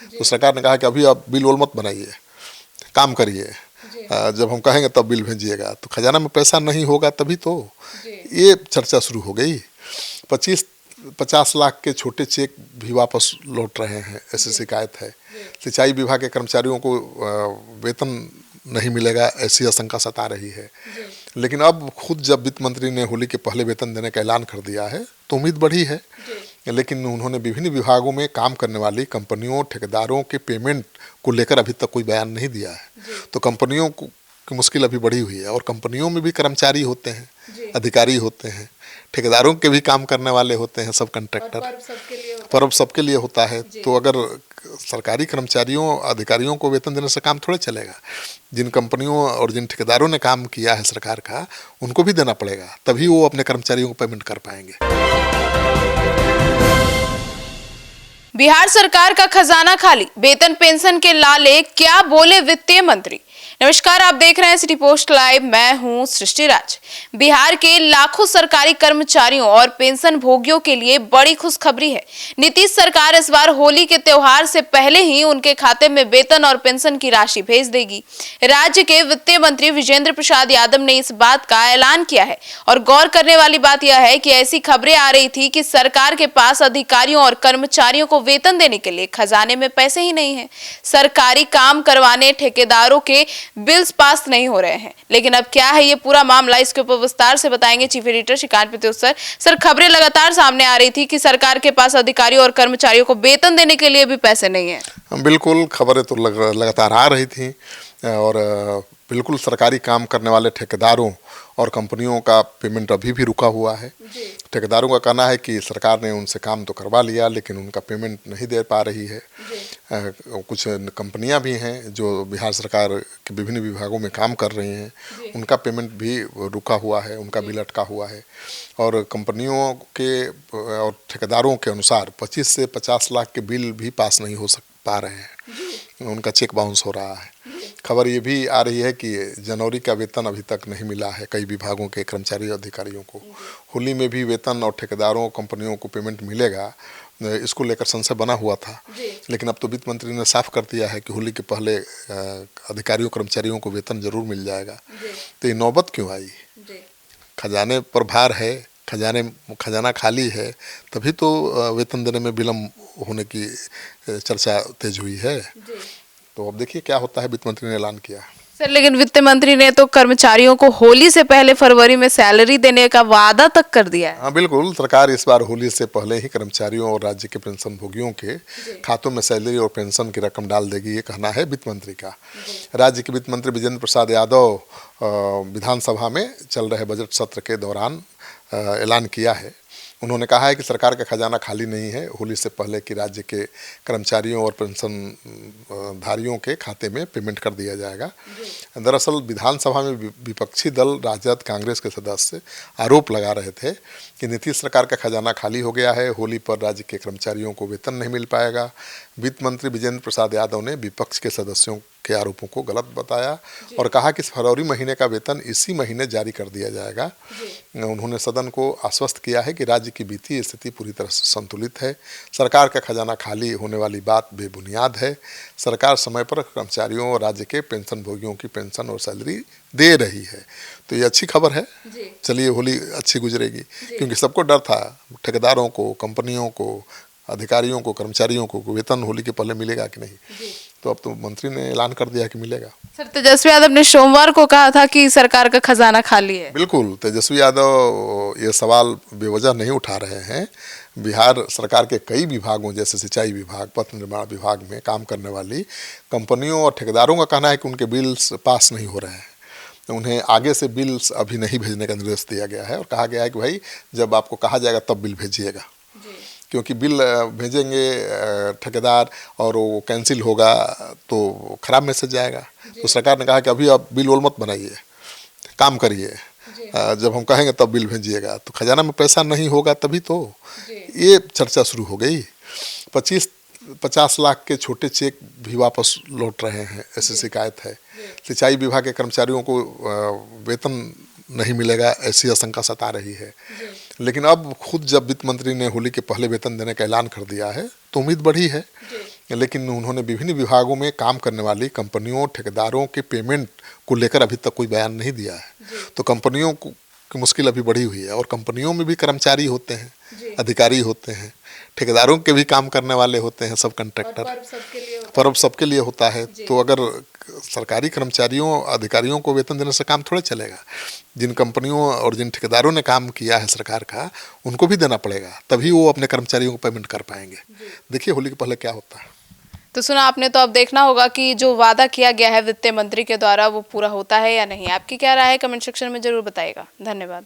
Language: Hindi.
तो सरकार ने कहा कि अभी आप बिल वोल मत बनाइए, काम करिए, जब हम कहेंगे तब बिल भेजिएगा। तो खजाना में पैसा नहीं होगा तभी तो ये चर्चा शुरू हो गई। 50 लाख के छोटे चेक भी वापस लौट रहे हैं, ऐसी शिकायत है। सिंचाई विभाग के कर्मचारियों को वेतन नहीं मिलेगा, ऐसी आशंका सता रही है। लेकिन अब खुद जब वित्त मंत्री ने होली के पहले वेतन देने का ऐलान कर दिया है तो उम्मीद बढ़ी है। लेकिन उन्होंने विभिन्न विभागों में काम करने वाली कंपनियों, ठेकेदारों के पेमेंट को लेकर अभी तक कोई बयान नहीं दिया है। तो कंपनियों की मुश्किल अभी बढ़ी हुई है, और कंपनियों में भी कर्मचारी होते हैं, अधिकारी होते हैं, ठेकेदारों के भी काम करने वाले होते हैं, सब कॉन्ट्रैक्टर, पर्व सबके लिए होता है। तो अगर सरकारी कर्मचारियों, अधिकारियों को वेतन देने से काम थोड़े चलेगा। जिन कंपनियों और जिन ठेकेदारों ने काम किया है सरकार का, उनको भी देना पड़ेगा, तभी वो अपने कर्मचारियों को पेमेंट कर पाएंगे। बिहार सरकार का खजाना खाली, वेतन पेंशन के लाले, क्या बोले वित्तीय मंत्री। नमस्कार, आप देख रहे हैं सिटी पोस्ट लाइव, मैं हूं सृष्टि राज। बिहार के लाखों सरकारी कर्मचारियों और पेंशन भोगियों के लिए बड़ी खुशखबरी है। नीतीश सरकार इस बार होली के त्योहार से पहले ही उनके खाते में वेतन और पेंशन की राशि भेज देगी। राज्य के वित्तीय मंत्री विजेंद्र प्रसाद यादव ने इस बात का ऐलान किया है। और गौर करने वाली बात यह है कि ऐसी खबरें आ रही थी कि सरकार के पास अधिकारियों और कर्मचारियों को वेतन देने के लिए खजाने में पैसे ही नहीं है। सरकारी काम करवाने ठेकेदारों के बिल्स पास नहीं हो रहे हैं। लेकिन अब क्या है ये पूरा मामला, इसके ऊपर विस्तार से बताएंगे chief editor Shrikant Pratyush sir. Sir, खबरें लगातार सामने आ रही थी कि सरकार के पास अधिकारियों और कर्मचारियों को वेतन देने के लिए भी पैसे नहीं है। बिल्कुल, खबरें तो लगातार आ रही थी, और बिल्कुल सरकारी काम करने वाले ठेकेदारों और कंपनियों का पेमेंट अभी भी रुका हुआ है। ठेकेदारों का कहना है कि सरकार ने उनसे काम तो करवा लिया, लेकिन उनका पेमेंट नहीं दे पा रही है। कुछ कंपनियां भी हैं जो बिहार सरकार के विभिन्न विभागों में काम कर रही हैं, उनका पेमेंट भी रुका हुआ है, उनका भी लटका हुआ है। और कंपनियों के और ठेकेदारों के अनुसार 25 से 50 लाख के बिल भी पास नहीं हो पा रहे हैं, उनका चेक बाउंस हो रहा है। खबर ये भी आ रही है कि जनवरी का वेतन अभी तक नहीं मिला है कई विभागों के कर्मचारी और अधिकारियों को। होली में भी वेतन और ठेकेदारों कंपनियों को पेमेंट मिलेगा, इसको लेकर संशय बना हुआ था। लेकिन अब तो वित्त मंत्री ने साफ कर दिया है कि होली के पहले अधिकारियों कर्मचारियों को वेतन जरूर मिल जाएगा। तो ये नौबत क्यों आई? खजाने पर भार है, खजाना खाली है, तभी तो वेतन देने में विलम्ब होने की चर्चा तेज हुई है। तो अब देखिए क्या होता है। वित्त मंत्री ने ऐलान किया सर, लेकिन वित्त मंत्री ने तो कर्मचारियों को होली से पहले फरवरी में सैलरी देने का वादा तक कर दिया है। हाँ बिल्कुल, सरकार इस बार होली से पहले ही कर्मचारियों और राज्य के पेंशन भोगियों के खातों में सैलरी और पेंशन की रकम डाल देगी, ये कहना है वित्त मंत्री का। राज्य के वित्त मंत्री विजेंद्र प्रसाद यादव विधानसभा में चल रहे बजट सत्र के दौरान ऐलान किया है। उन्होंने कहा है कि सरकार का खजाना खाली नहीं है, होली से पहले कि राज्य के कर्मचारियों और पेंशन धारियों के खाते में पेमेंट कर दिया जाएगा। दरअसल विधानसभा में विपक्षी दल राजद, कांग्रेस के सदस्य आरोप लगा रहे थे कि नीतीश सरकार का खजाना खाली हो गया है, होली पर राज्य के कर्मचारियों को वेतन नहीं मिल पाएगा। वित्त मंत्री विजेंद्र प्रसाद यादव ने विपक्ष के सदस्यों के आरोपों को गलत बताया और कहा कि फरवरी महीने का वेतन इसी महीने जारी कर दिया जाएगा। उन्होंने सदन को आश्वस्त किया है कि राज्य की वित्तीय स्थिति पूरी तरह से संतुलित है, सरकार का खजाना खाली होने वाली बात बेबुनियाद है। सरकार समय पर कर्मचारियों और राज्य के पेंशन भोगियों की पेंशन और सैलरी दे रही है। तो ये अच्छी खबर है। चलिए, होली अच्छी गुजरेगी, क्योंकि सबको डर था, ठेकेदारों को, कंपनियों को, अधिकारियों को, कर्मचारियों को वेतन होली के पहले मिलेगा कि नहीं। तो अब तो मंत्री ने ऐलान कर दिया कि मिलेगा। सर, तेजस्वी यादव ने सोमवार को कहा था कि सरकार का खजाना खाली है। बिल्कुल, तेजस्वी यादव ये सवाल बेवजह नहीं उठा रहे हैं। बिहार सरकार के कई विभागों जैसे सिंचाई विभाग, पथ निर्माण विभाग में काम करने वाली कंपनियों और ठेकेदारों का कहना है कि उनके बिल्स पास नहीं हो रहे हैं। उन्हें आगे से बिल्स अभी नहीं भेजने का निर्देश दिया गया है और कहा गया है कि भाई जब आपको कहा जाएगा तब बिल भेजिएगा, क्योंकि बिल भेजेंगे ठेकेदार और वो कैंसिल होगा तो खराब मैसेज जाएगा। तो सरकार ने कहा कि अभी आप बिल वोल मत बनाइए, काम करिए, जब हम कहेंगे तब बिल भेजिएगा। तो खजाना में पैसा नहीं होगा तभी तो ये चर्चा शुरू हो गई। 50 लाख के छोटे चेक भी वापस लौट रहे हैं, ऐसी शिकायत है। सिंचाई विभाग के कर्मचारियों को वेतन नहीं मिलेगा, ऐसी आशंका सता रही है। लेकिन अब खुद जब वित्त मंत्री ने होली के पहले वेतन देने का ऐलान कर दिया है तो उम्मीद बढ़ी है। लेकिन उन्होंने विभिन्न विभागों में काम करने वाली कंपनियों ठेकेदारों के पेमेंट को लेकर अभी तक कोई बयान नहीं दिया है। तो कंपनियों की मुश्किल अभी बढ़ी हुई है, और कंपनियों में भी कर्मचारी होते हैं, अधिकारी होते हैं, ठेकेदारों के भी काम करने वाले होते हैं, सब कंट्रैक्टर, पर्व सबके लिए होता है। तो अगर सरकारी कर्मचारियों अधिकारियों को वेतन देने से काम थोड़ा चलेगा। जिन कंपनियों और जिन ठेकेदारों ने काम किया है सरकार का, उनको भी देना पड़ेगा, तभी वो अपने कर्मचारियों को पेमेंट कर पाएंगे। देखिए होली के पहले क्या होता है। तो सुना आपने, तो अब देखना होगा कि जो वादा किया गया है वित्त मंत्री के द्वारा वो पूरा होता है या नहीं। आपकी क्या राय है, कमेंट सेक्शन में जरूर बताइएगा। धन्यवाद।